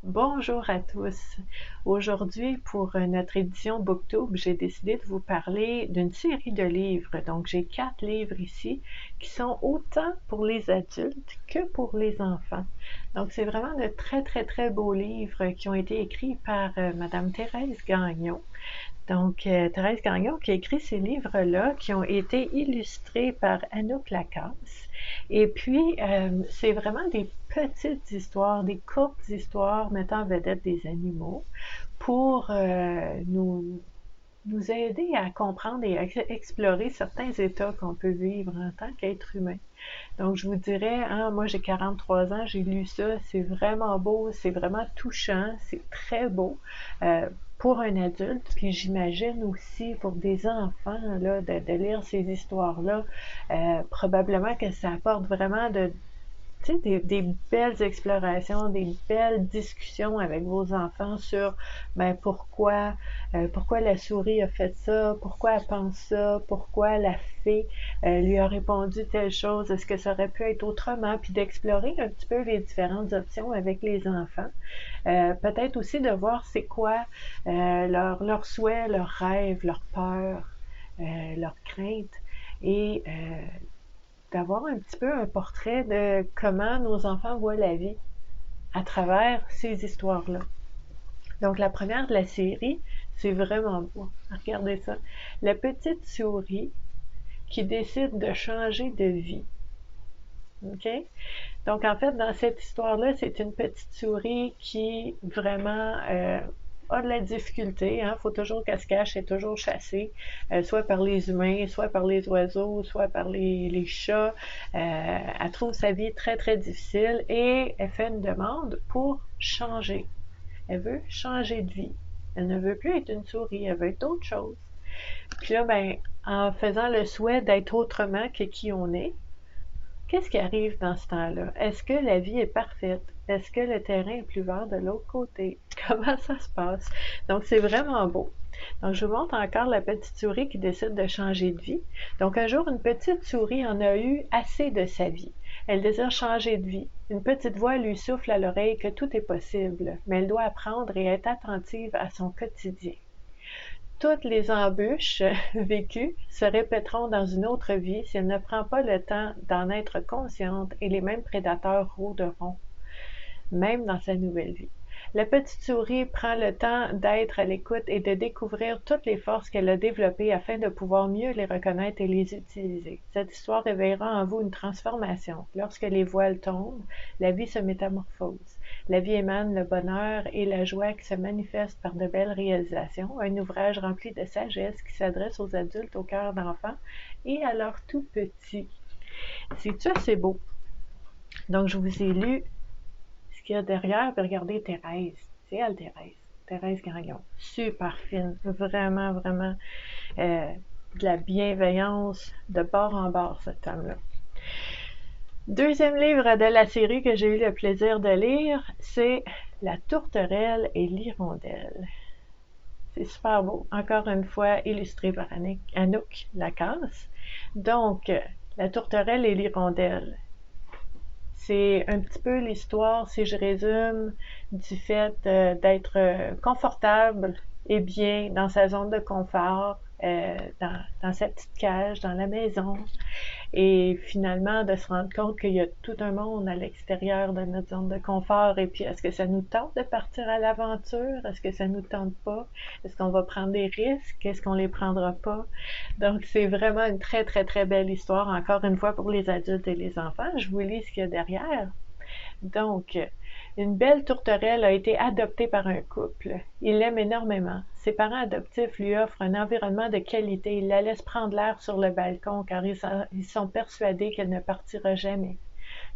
Bonjour à tous. Aujourd'hui, pour notre édition Booktube, j'ai décidé de vous parler d'une série de livres. Donc, j'ai 4 livres ici qui sont autant pour les adultes que pour les enfants. Donc, c'est vraiment de très beaux livres qui ont été écrits par Madame Thérèse Gagnon. Donc, Thérèse Gagnon qui a écrit ces livres-là, qui ont été illustrés par Anouk Lacasse. Et puis, c'est vraiment des petites histoires, des courtes histoires mettant en vedette des animaux pour nous aider à comprendre et à explorer certains états qu'on peut vivre en tant qu'être humain. Donc, je vous dirais, hein, moi j'ai 43 ans, j'ai lu ça, c'est vraiment beau, c'est vraiment touchant, c'est très beau. Pour un adulte, puis j'imagine aussi pour des enfants là, de lire ces histoires-là, probablement que ça apporte vraiment des belles explorations, des belles discussions avec vos enfants sur pourquoi la souris a fait ça, pourquoi elle pense ça, pourquoi la fée lui a répondu telle chose, est-ce que ça aurait pu être autrement, puis d'explorer un petit peu les différentes options avec les enfants. Peut-être aussi de voir c'est quoi leurs souhaits, leurs rêves, leurs peurs, leurs craintes, et d'avoir un petit peu un portrait de comment nos enfants voient la vie à travers ces histoires-là. Donc, la première de la série, c'est vraiment beau. Regardez ça. La petite souris qui décide de changer de vie. OK? Donc, en fait, dans cette histoire-là, c'est une petite souris qui vraiment a de la difficulté. Il faut toujours qu'elle se cache, elle est toujours chassée, soit par les humains, soit par les oiseaux, soit par les chats. Elle trouve sa vie très difficile et elle fait une demande pour changer. Elle veut changer de vie. Elle ne veut plus être une souris, elle veut être autre chose. Puis là, en faisant le souhait d'être autrement que qui on est, qu'est-ce qui arrive dans ce temps-là? Est-ce que la vie est parfaite? Est-ce que le terrain est plus vert de l'autre côté? Comment ça se passe? Donc, c'est vraiment beau. Donc, je vous montre encore la petite souris qui décide de changer de vie. Donc, un jour, une petite souris en a eu assez de sa vie. Elle désire changer de vie. Une petite voix lui souffle à l'oreille que tout est possible, mais elle doit apprendre et être attentive à son quotidien. Toutes les embûches vécues se répéteront dans une autre vie si elle ne prend pas le temps d'en être consciente et les mêmes prédateurs rôderont, même dans sa nouvelle vie. La petite souris prend le temps d'être à l'écoute et de découvrir toutes les forces qu'elle a développées afin de pouvoir mieux les reconnaître et les utiliser. Cette histoire réveillera en vous une transformation. Lorsque les voiles tombent, la vie se métamorphose. La vie émane le bonheur et la joie qui se manifestent par de belles réalisations. Un ouvrage rempli de sagesse qui s'adresse aux adultes au cœur d'enfants et à leurs tout petits. C'est-tu assez beau? Donc, je vous ai lu ce qu'il y a derrière, puis regardez Thérèse. C'est elle, Thérèse. Thérèse Gagnon. Super fine. Vraiment de la bienveillance de bord en bord, cette femme-là. Deuxième livre de la série que j'ai eu le plaisir de lire, c'est La tourterelle et l'hirondelle. C'est super beau. Encore une fois, illustré par Anouk Lacasse. Donc, La tourterelle et l'hirondelle. C'est un petit peu l'histoire, si je résume, du fait d'être confortable et bien dans sa zone de confort, dans sa petite cage, dans la maison, et finalement de se rendre compte qu'il y a tout un monde à l'extérieur de notre zone de confort. Et puis, est-ce que ça nous tente de partir à l'aventure? Est-ce que ça nous tente pas? Est-ce qu'on va prendre des risques? Est-ce qu'on les prendra pas? Donc, c'est vraiment une très belle histoire, encore une fois, pour les adultes et les enfants. Je vous lis ce qu'il y a derrière. Donc, une belle tourterelle a été adoptée par un couple. Il l'aime énormément. Ses parents adoptifs lui offrent un environnement de qualité. Ils la laissent prendre l'air sur le balcon car ils sont persuadés qu'elle ne partira jamais.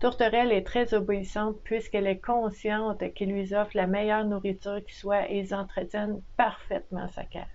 Tourterelle est très obéissante puisqu'elle est consciente qu'ils lui offrent la meilleure nourriture qui soit et ils entretiennent parfaitement sa cage.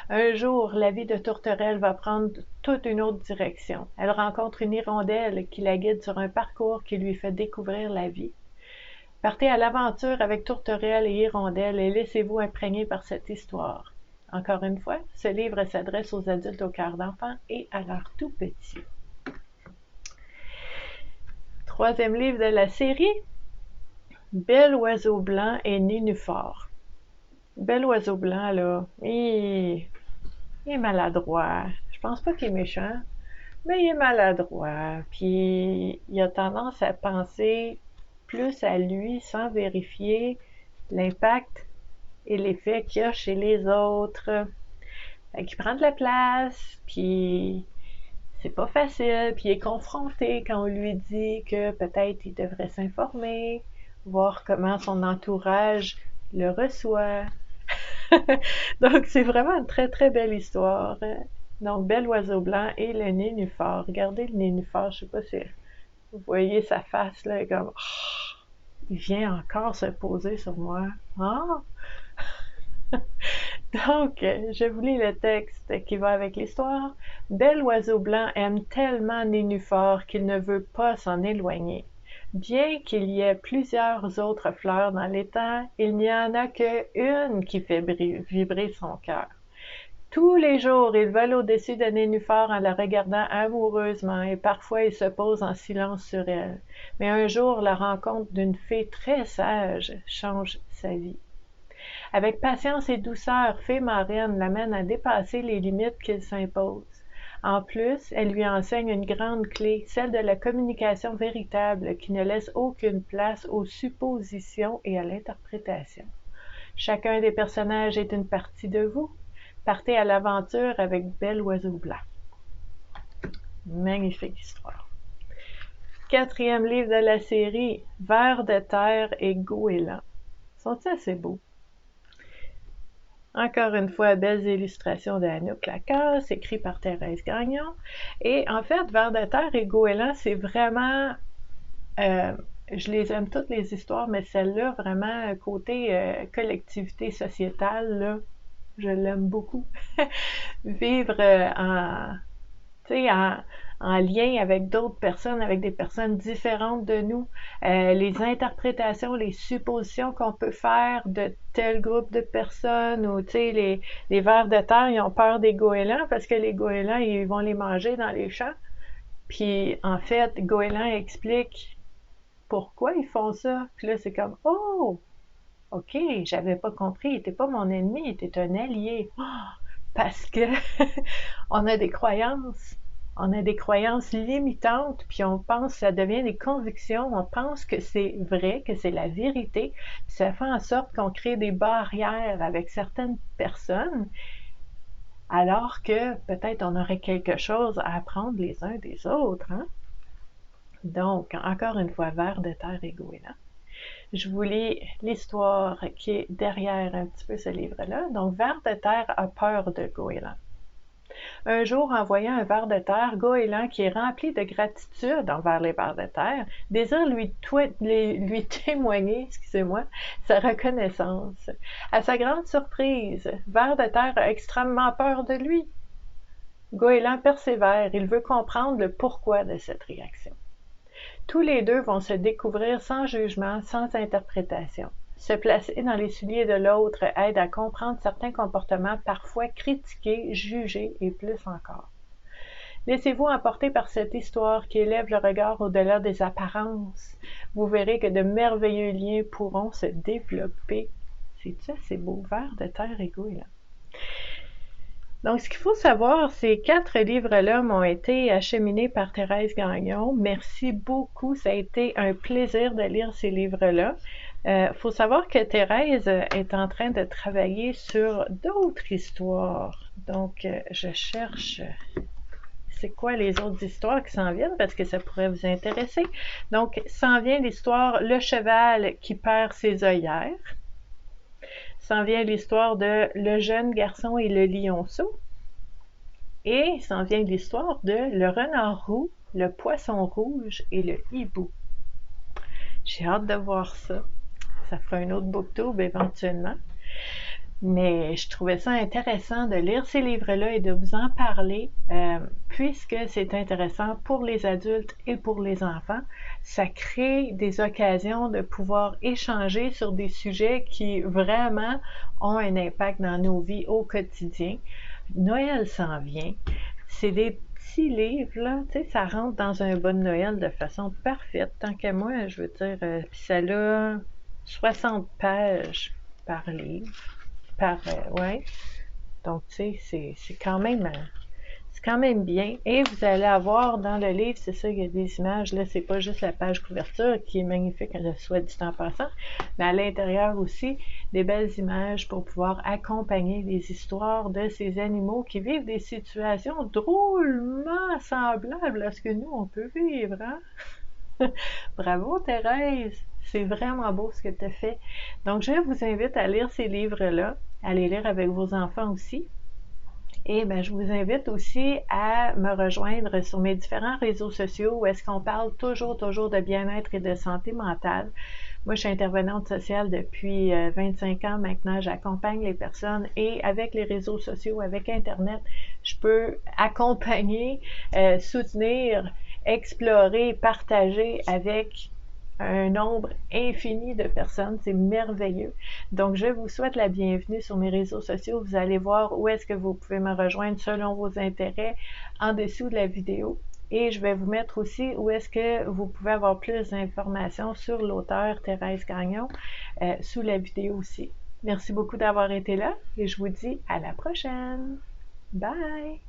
Un jour, la vie de Tourterelle va prendre toute une autre direction. Elle rencontre une hirondelle qui la guide sur un parcours qui lui fait découvrir la vie. Partez à l'aventure avec Tourterelle et Hirondelle et laissez-vous imprégner par cette histoire. Encore une fois, ce livre s'adresse aux adultes au cœur d'enfants et à leurs tout petits. Troisième livre de la série, Bel oiseau blanc et nénuphar. Bel oiseau blanc, là, il est maladroit. Je pense pas qu'il est méchant, mais il est maladroit. Puis il a tendance à penser plus à lui sans vérifier l'impact et l'effet qu'il y a chez les autres. Fait qu'il prend de la place, puis c'est pas facile, puis il est confronté quand on lui dit que peut-être il devrait s'informer, voir comment son entourage le reçoit. Donc c'est vraiment une très très belle histoire. Donc Bel oiseau blanc et le nénuphar. Regardez le nénuphar, je sais pas si vous voyez sa face là, comme oh, il vient encore se poser sur moi. Ah! Donc, je vous lis le texte qui va avec l'histoire. Bel oiseau blanc aime tellement Nénuphar qu'il ne veut pas s'en éloigner. Bien qu'il y ait plusieurs autres fleurs dans l'étang, il n'y en a qu'une qui fait vibrer son cœur. Tous les jours, il vole au-dessus de Nénuphar en la regardant amoureusement et parfois il se pose en silence sur elle. Mais un jour, la rencontre d'une fée très sage change sa vie. Avec patience et douceur, Fée Marraine l'amène à dépasser les limites qu'il s'impose. En plus, elle lui enseigne une grande clé, celle de la communication véritable qui ne laisse aucune place aux suppositions et à l'interprétation. Chacun des personnages est une partie de vous. Partez à l'aventure avec Bel oiseau blanc. Magnifique histoire. 4e livre de la série, Vers de terre et goéland. Sont-ils assez beaux? Encore une fois, belles illustrations de Anouk Lacasse, écrit par Thérèse Gagnon. Et en fait, Vers de terre et goéland, c'est vraiment... je les aime toutes les histoires, mais celle-là, vraiment, côté collectivité sociétale, là, je l'aime beaucoup. Vivre en lien avec d'autres personnes, avec des personnes différentes de nous, les interprétations, les suppositions qu'on peut faire de tel groupe de personnes, ou les vers de terre, ils ont peur des goélands parce que les goélands, ils vont les manger dans les champs. Puis en fait, goéland explique pourquoi ils font ça. Puis là, c'est comme, oh, ok, j'avais pas compris, il était pas mon ennemi, il était un allié. Oh, parce que on a des croyances. On a des croyances limitantes, puis on pense, ça devient des convictions, on pense que c'est vrai, que c'est la vérité, puis ça fait en sorte qu'on crée des barrières avec certaines personnes, alors que peut-être on aurait quelque chose à apprendre les uns des autres. Hein? Donc, encore une fois, Vers de terre et goéland. Je vous lis l'histoire qui est derrière un petit peu ce livre-là. Donc, Vers de terre a peur de goéland. Un jour, en voyant un ver de terre, goéland, qui est rempli de gratitude envers les vers de terre, désire lui témoigner, sa reconnaissance. À sa grande surprise, Ver de terre a extrêmement peur de lui. Goéland persévère, il veut comprendre le pourquoi de cette réaction. Tous les deux vont se découvrir sans jugement, sans interprétation. Se placer dans les souliers de l'autre aide à comprendre certains comportements parfois critiqués, jugés et plus encore. Laissez-vous emporter par cette histoire qui élève le regard au-delà des apparences. Vous verrez que de merveilleux liens pourront se développer. C'est-tu assez beau? Vers de terre et goéland. Donc, ce qu'il faut savoir, ces 4 livres-là m'ont été acheminés par Thérèse Gagnon. Merci beaucoup, ça a été un plaisir de lire ces livres-là. Faut savoir que Thérèse est en train de travailler sur d'autres histoires. Donc, je cherche c'est quoi les autres histoires qui s'en viennent parce que ça pourrait vous intéresser. Donc, s'en vient l'histoire Le cheval qui perd ses œillères. S'en vient l'histoire de Le jeune garçon et le lionceau. Et s'en vient l'histoire de Le renard roux, le poisson rouge et le hibou. J'ai hâte de voir ça. Ça fera un autre booktube éventuellement. Mais je trouvais ça intéressant de lire ces livres-là et de vous en parler, puisque c'est intéressant pour les adultes et pour les enfants. Ça crée des occasions de pouvoir échanger sur des sujets qui vraiment ont un impact dans nos vies au quotidien. Noël s'en vient. C'est des petits livres, là, tu sais, ça rentre dans un bon Noël de façon parfaite. Tant qu'à moi, je veux dire, puis ça là, 60 pages par livre, ouais. Donc, tu sais, c'est quand même bien. Et vous allez avoir dans le livre, c'est ça, il y a des images. Là, c'est pas juste la page couverture qui est magnifique, soit dit en passant, mais à l'intérieur aussi, des belles images pour pouvoir accompagner les histoires de ces animaux qui vivent des situations drôlement semblables à ce que nous, on peut vivre, hein? Bravo Thérèse, c'est vraiment beau ce que tu as fait. Donc je vous invite à lire ces livres-là, à les lire avec vos enfants aussi. Et ben, je vous invite aussi à me rejoindre sur mes différents réseaux sociaux où est-ce qu'on parle toujours de bien-être et de santé mentale. Moi, je suis intervenante sociale depuis 25 ans maintenant. J'accompagne les personnes et avec les réseaux sociaux, avec Internet, je peux accompagner, soutenir, explorer, partager avec un nombre infini de personnes. C'est merveilleux. Donc, je vous souhaite la bienvenue sur mes réseaux sociaux. Vous allez voir où est-ce que vous pouvez me rejoindre selon vos intérêts en dessous de la vidéo. Et je vais vous mettre aussi où est-ce que vous pouvez avoir plus d'informations sur l'auteur Thérèse Gagnon sous la vidéo aussi. Merci beaucoup d'avoir été là et je vous dis à la prochaine. Bye!